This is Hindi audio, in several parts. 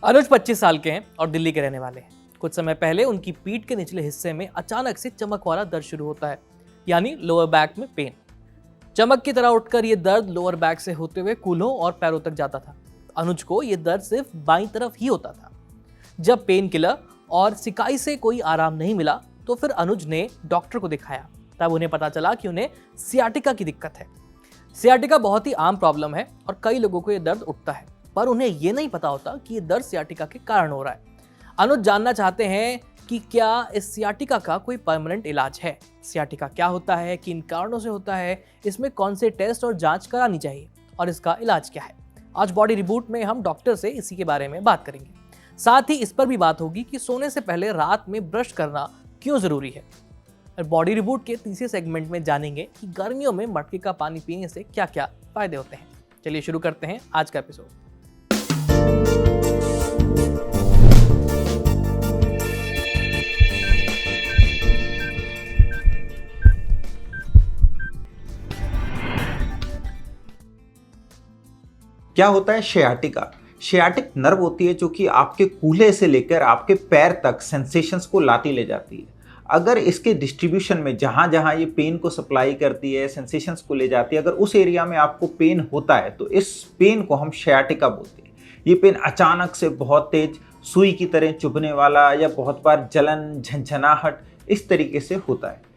अनुज 25 साल के हैं और दिल्ली के रहने वाले हैं। कुछ समय पहले उनकी पीठ के निचले हिस्से में अचानक से चमक वाला दर्द शुरू होता है, यानी लोअर बैक में पेन। चमक की तरह उठकर ये दर्द लोअर बैक से होते हुए कूल्हों और पैरों तक जाता था। अनुज को ये दर्द सिर्फ बाईं तरफ ही होता था। जब पेन किलर और सिकाई से कोई आराम नहीं मिला तो फिर अनुज ने डॉक्टर को दिखाया। तब उन्हें पता चला कि उन्हें सियाटिका की दिक्कत है। सियाटिका बहुत ही आम प्रॉब्लम है और कई लोगों को यह दर्द उठता है, पर उन्हें यह नहीं पता होता कि यह दर्द सियाटिका के कारण हो रहा है। अनुज जानना चाहते हैं कि क्या इस सियाटिका का कोई परमानेंट इलाज है, सियाटिका क्या होता है, किन कारणों से होता है, इसमें कौन से टेस्ट और जांच करानी चाहिए और इसका इलाज क्या है। आज बॉडी रिबूट में हम डॉक्टर से इसी के बारे में बात करेंगे। साथ ही इस पर भी बात होगी कि सोने से पहले रात में ब्रश करना क्यों जरूरी है। और बॉडी रिबूट के तीसरे सेगमेंट में जानेंगे कि गर्मियों में मटके का पानी पीने से क्या क्या फायदे होते हैं। चलिए शुरू करते हैं आज का एपिसोड। क्या होता है शियाटिका? शियाटिक नर्व होती है जो कि आपके कूल्हे से लेकर आपके पैर तक सेंसेशंस को लाती ले जाती है। अगर इसके डिस्ट्रीब्यूशन में जहां जहां ये पेन को सप्लाई करती है, सेंसेशंस को ले जाती है, अगर उस एरिया में आपको पेन होता है तो इस पेन को हम शियाटिका बोलते हैं। ये पेन अचानक से बहुत तेज सुई की तरह चुभने वाला या बहुत बार जलन, झंझनाहट इस तरीके से होता है।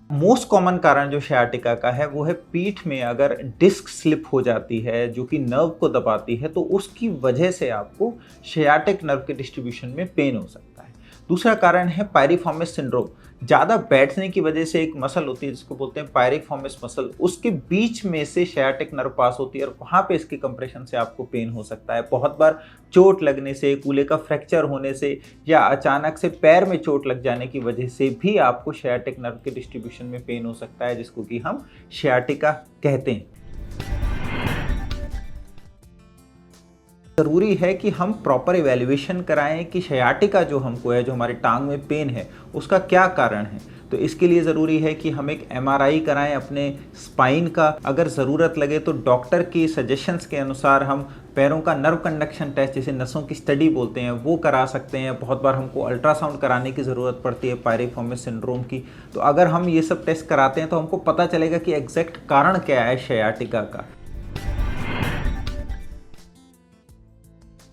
मोस्ट कॉमन कारण जो शियाटिका का है वो है पीठ में अगर डिस्क स्लिप हो जाती है जो कि नर्व को दबाती है, तो उसकी वजह से आपको शियाटिक नर्व के डिस्ट्रीब्यूशन में पेन हो सकता है। दूसरा कारण है पायरिफॉर्मिस सिंड्रोम। ज़्यादा बैठने की वजह से एक मसल होती है जिसको बोलते हैं पायरिफॉर्मिस मसल, उसके बीच में से शियाटिक नर्व पास होती है और वहाँ पे इसके कंप्रेशन से आपको पेन हो सकता है। बहुत बार चोट लगने से, कूल्हे का फ्रैक्चर होने से या अचानक से पैर में चोट लग जाने की वजह से भी आपको शियाटिक नर्व के डिस्ट्रीब्यूशन में पेन हो सकता है, जिसको कि हम शियाटिका कहते हैं। ज़रूरी है कि हम प्रॉपर इवैल्यूएशन कराएं कि शियाटिका जो हमको है, जो हमारी टांग में पेन है, उसका क्या कारण है। तो इसके लिए ज़रूरी है कि हम एक MRI कराएं अपने स्पाइन का। अगर ज़रूरत लगे तो डॉक्टर की सजेशंस के अनुसार हम पैरों का नर्व कंडक्शन टेस्ट, जिसे नसों की स्टडी बोलते हैं, वो करा सकते हैं। बहुत बार हमको अल्ट्रासाउंड कराने की ज़रूरत पड़ती है पायरिफॉर्मिस सिंड्रोम की। तो अगर हम ये सब टेस्ट कराते हैं तो हमको पता चलेगा कि एग्जैक्ट कारण क्या है शियाटिका का,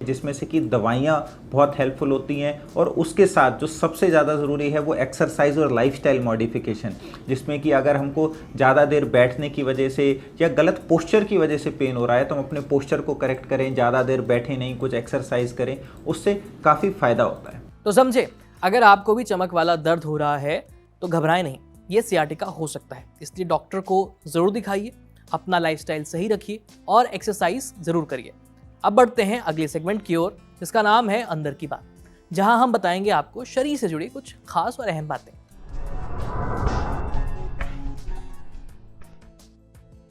जिसमें से कि दवाइयाँ बहुत हेल्पफुल होती हैं। और उसके साथ जो सबसे ज़्यादा ज़रूरी है वो एक्सरसाइज और लाइफस्टाइल मॉडिफिकेशन, जिसमें कि अगर हमको ज़्यादा देर बैठने की वजह से या गलत पोस्चर की वजह से पेन हो रहा है तो हम अपने पोस्चर को करेक्ट करें, ज़्यादा देर बैठे नहीं, कुछ एक्सरसाइज करें, उससे काफ़ी फ़ायदा होता है। तो समझे, अगर आपको भी चमक वाला दर्द हो रहा है तो घबराएं नहीं, ये सियाटिका हो सकता है। इसलिए डॉक्टर को ज़रूर दिखाइए, अपना लाइफस्टाइल सही रखिए और एक्सरसाइज ज़रूर करिए। अब बढ़ते हैं अगले सेगमेंट की ओर, जिसका नाम है अंदर की बात, जहां हम बताएंगे आपको शरीर से जुड़ी कुछ खास और अहम बातें।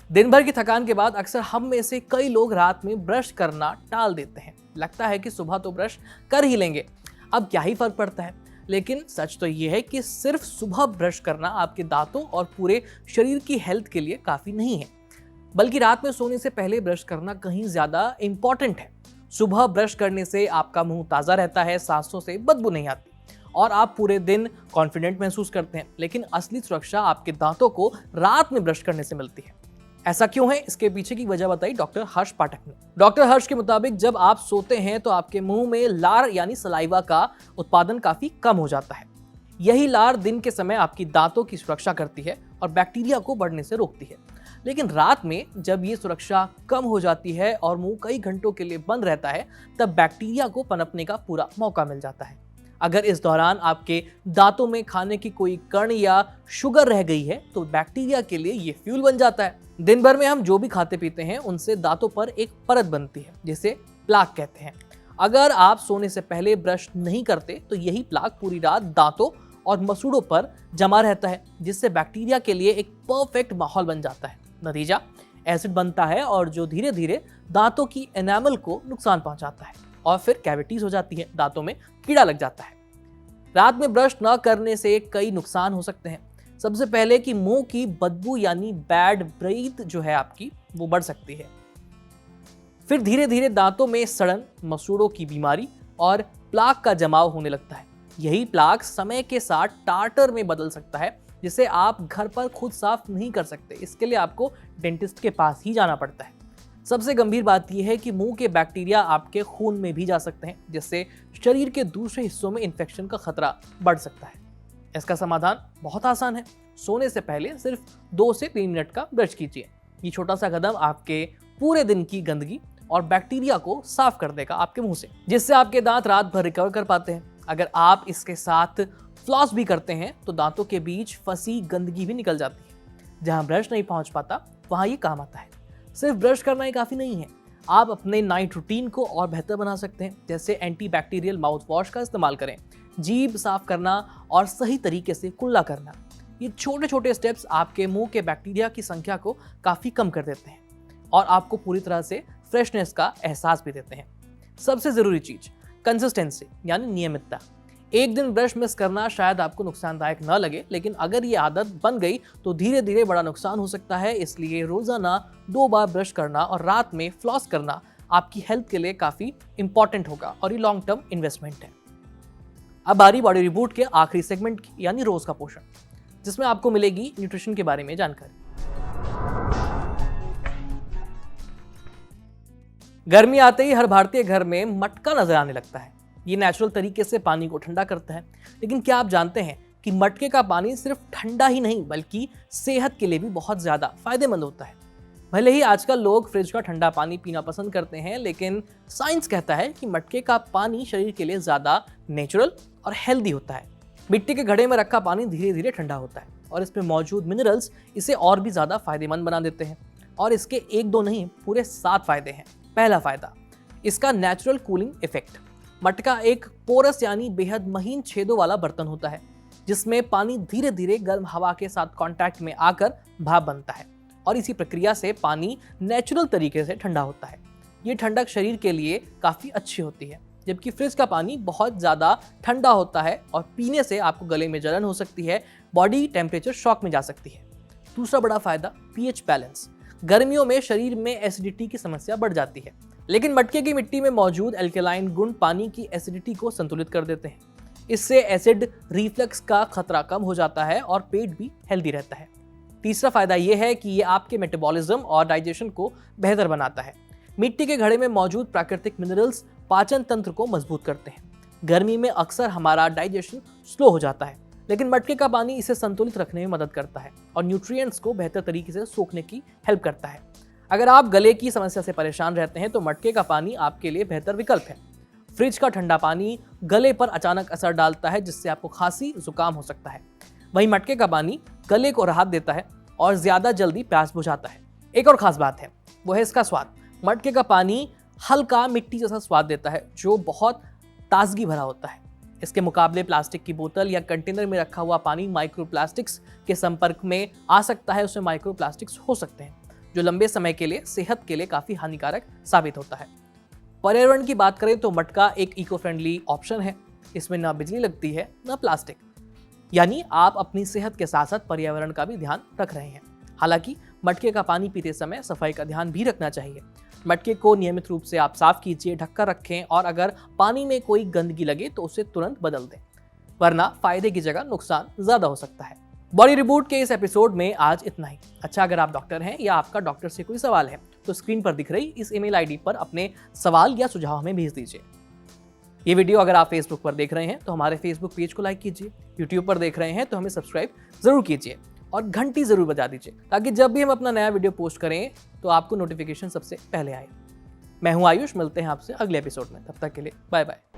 दिन भर की थकान के बाद अक्सर हम में से कई लोग रात में ब्रश करना टाल देते हैं। लगता है कि सुबह तो ब्रश कर ही लेंगे, अब क्या ही फर्क पड़ता है। लेकिन सच तो यह है कि सिर्फ सुबह ब्रश करना आपके दांतों और पूरे शरीर की हेल्थ के लिए काफी नहीं है, बल्कि रात में सोने से पहले ब्रश करना कहीं ज्यादा इंपॉर्टेंट है। सुबह ब्रश करने से आपका मुंह ताज़ा रहता है, सांसों से बदबू नहीं आती और आप पूरे दिन कॉन्फिडेंट महसूस करते हैं। लेकिन असली सुरक्षा आपके दांतों को रात में ब्रश करने से मिलती है। ऐसा क्यों है, इसके पीछे की वजह बताई डॉक्टर हर्ष पाठक ने। डॉक्टर हर्ष के मुताबिक जब आप सोते हैं तो आपके मुंह में लार यानी सलाइवा का उत्पादन काफी कम हो जाता है। यही लार दिन के समय आपकी दांतों की सुरक्षा करती है और बैक्टीरिया को बढ़ने से रोकती है। लेकिन रात में जब ये सुरक्षा कम हो जाती है और मुंह कई घंटों के लिए बंद रहता है, तब बैक्टीरिया को पनपने का पूरा मौका मिल जाता है। अगर इस दौरान आपके दांतों में खाने की कोई कण या शुगर रह गई है तो बैक्टीरिया के लिए ये फ्यूल बन जाता है। दिन भर में हम जो भी खाते पीते हैं उनसे दांतों पर एक परत बनती है जिसे प्लाक कहते हैं। अगर आप सोने से पहले ब्रश नहीं करते तो यही प्लाक पूरी रात दांतों और मसूड़ों पर जमा रहता है, जिससे बैक्टीरिया के लिए एक परफेक्ट माहौल बन जाता है। नतीजा एसिड बनता है और जो धीरे धीरे दांतों की एनामल को नुकसान पहुंचाता है और फिर कैविटीज हो जाती है, दांतों में कीड़ा लग जाता है। रात में ब्रश न करने से कई नुकसान हो सकते हैं। सबसे पहले कि मुंह की बदबू यानी बैड ब्रीथ जो है आपकी, वो बढ़ सकती है। फिर धीरे धीरे दांतों में सड़न, मसूड़ों की बीमारी और प्लाक का जमाव होने लगता है। यही प्लाक समय के साथ टार्टर में बदल सकता है, जिसे आप घर पर खुद साफ नहीं कर सकते। इसके लिए आपको डेंटिस्ट के पास ही जाना पड़ता है। सबसे गंभीर बात यह है कि मुंह के बैक्टीरिया आपके खून में भी जा सकते हैं, जिससे शरीर के दूसरे हिस्सों में इन्फेक्शन का खतरा बढ़ सकता है। इसका समाधान बहुत आसान है। सोने से पहले सिर्फ 2 से 3 मिनट का ब्रश कीजिए। ये छोटा सा कदम आपके पूरे दिन की गंदगी और बैक्टीरिया को साफ कर देगा आपके मुंह से, जिससे आपके दांत रात भर रिकवर कर पाते हैं। अगर आप इसके साथ फ्लॉस भी करते हैं तो दांतों के बीच फंसी गंदगी भी निकल जाती है। जहां ब्रश नहीं पहुंच पाता वहां ये काम आता है। सिर्फ ब्रश करना ही काफी नहीं है, आप अपने नाइट रूटीन को और बेहतर बना सकते हैं। जैसे एंटी बैक्टीरियल माउथ वॉश का इस्तेमाल करें, जीभ साफ करना और सही तरीके से कुल्ला करना। ये छोटे छोटे स्टेप्स आपके मुंह के बैक्टीरिया की संख्या को काफी कम कर देते हैं और आपको पूरी तरह से फ्रेशनेस का एहसास भी देते हैं। सबसे जरूरी चीज कंसिस्टेंसी, यानी नियमितता। एक दिन ब्रश मिस करना शायद आपको नुकसानदायक न लगे, लेकिन अगर ये आदत बन गई तो धीरे धीरे बड़ा नुकसान हो सकता है। इसलिए रोजाना 2 बार ब्रश करना और रात में फ्लॉस करना आपकी हेल्थ के लिए काफी इंपॉर्टेंट होगा और ये लॉन्ग टर्म इन्वेस्टमेंट है। अब बारी बॉडी रिबूट के आखिरी सेगमेंट की, यानी रोज का पोषण, जिसमें आपको मिलेगी न्यूट्रिशन के बारे में जानकारी। गर्मी आते ही हर भारतीय घर में मटका नजर आने लगता है। ये नेचुरल तरीके से पानी को ठंडा करता है। लेकिन क्या आप जानते हैं कि मटके का पानी सिर्फ ठंडा ही नहीं बल्कि सेहत के लिए भी बहुत ज्यादा फायदेमंद होता है। भले ही आजकल लोग फ्रिज का ठंडा पानी पीना पसंद करते हैं, लेकिन साइंस कहता है कि मटके का पानी शरीर के लिए ज्यादा नेचुरल और हेल्दी होता है। मिट्टी के घड़े में रखा पानी धीरे धीरे ठंडा होता है और इसमें मौजूद मिनरल्स इसे और भी ज्यादा फायदेमंद बना देते हैं। और इसके 1-2 नहीं, पूरे 7 फायदे हैं। पहला फायदा, इसका नेचुरल कूलिंग इफेक्ट। मटका एक पोरस यानी बेहद महीन छेदों वाला बर्तन होता है, जिसमें पानी धीरे धीरे गर्म हवा के साथ कांटेक्ट में आकर भाप बनता है और इसी प्रक्रिया से पानी नेचुरल तरीके से ठंडा होता है। ये ठंडक शरीर के लिए काफ़ी अच्छी होती है, जबकि फ्रिज का पानी बहुत ज़्यादा ठंडा होता है और पीने से आपको गले में जलन हो सकती है, बॉडी टेम्परेचर शॉक में जा सकती है। दूसरा बड़ा फायदा, पीएच बैलेंस। गर्मियों में शरीर में एसिडिटी की समस्या बढ़ जाती है, लेकिन मटके की मिट्टी में मौजूद एल्केलाइन गुण पानी की एसिडिटी को संतुलित कर देते हैं। इससे एसिड रिफ्लक्स का खतरा कम हो जाता है और पेट भी हेल्दी रहता है। तीसरा फायदा यह है कि ये आपके मेटाबॉलिज्म और डाइजेशन को बेहतर बनाता है। मिट्टी के घड़े में मौजूद प्राकृतिक मिनरल्स पाचन तंत्र को मजबूत करते हैं। गर्मी में अक्सर हमारा डाइजेशन स्लो हो जाता है, लेकिन मटके का पानी इसे संतुलित रखने में मदद करता है और न्यूट्रिएंट्स को बेहतर तरीके से सोखने की हेल्प करता है। अगर आप गले की समस्या से परेशान रहते हैं तो मटके का पानी आपके लिए बेहतर विकल्प है। फ्रिज का ठंडा पानी गले पर अचानक असर डालता है, जिससे आपको खांसी जुकाम हो सकता है। वहीं मटके का पानी गले को राहत देता है और ज्यादा जल्दी प्यास बुझाता है। एक और खास बात है, वो है इसका स्वाद। मटके का पानी हल्का मिट्टी जैसा स्वाद देता है, जो बहुत ताजगी भरा होता है। इसके मुकाबले प्लास्टिक की बोतल या कंटेनर में रखा हुआ पानी माइक्रोप्लास्टिक्स के संपर्क में आ सकता है। उसमें माइक्रोप्लास्टिक्स हो सकते हैं, जो लंबे समय के लिए सेहत के लिए काफी हानिकारक साबित होता है। पर्यावरण की बात करें तो मटका एक इको फ्रेंडली ऑप्शन है। इसमें ना बिजली लगती है ना प्लास्टिक, यानी आप अपनी सेहत के साथ साथ पर्यावरण का भी ध्यान रख रहे हैं। हालांकि मटके का पानी पीते समय सफाई का ध्यान भी रखना चाहिए। मटके को नियमित रूप से आप साफ कीजिए, ढककर रखें और अगर पानी में कोई गंदगी लगे तो उसे तुरंत बदल दें, वरना फायदे की जगह नुकसान ज्यादा हो सकता है। बॉडी रिबूट के इस एपिसोड में आज इतना ही। अच्छा, अगर आप डॉक्टर हैं या आपका डॉक्टर से कोई सवाल है तो स्क्रीन पर दिख रही इस ईमेल आईडी पर अपने सवाल या सुझाव हमें भेज दीजिए। ये वीडियो अगर आप फेसबुक पर देख रहे हैं तो हमारे फेसबुक पेज को लाइक कीजिए, यूट्यूब पर देख रहे हैं तो हमें सब्सक्राइब जरूर कीजिए और घंटी जरूर बजा दीजिए, ताकि जब भी हम अपना नया वीडियो पोस्ट करें तो आपको नोटिफिकेशन सबसे पहले आए। मैं हूं आयुष, मिलते हैं आपसे अगले एपिसोड में। तब तक के लिए बाय बाय।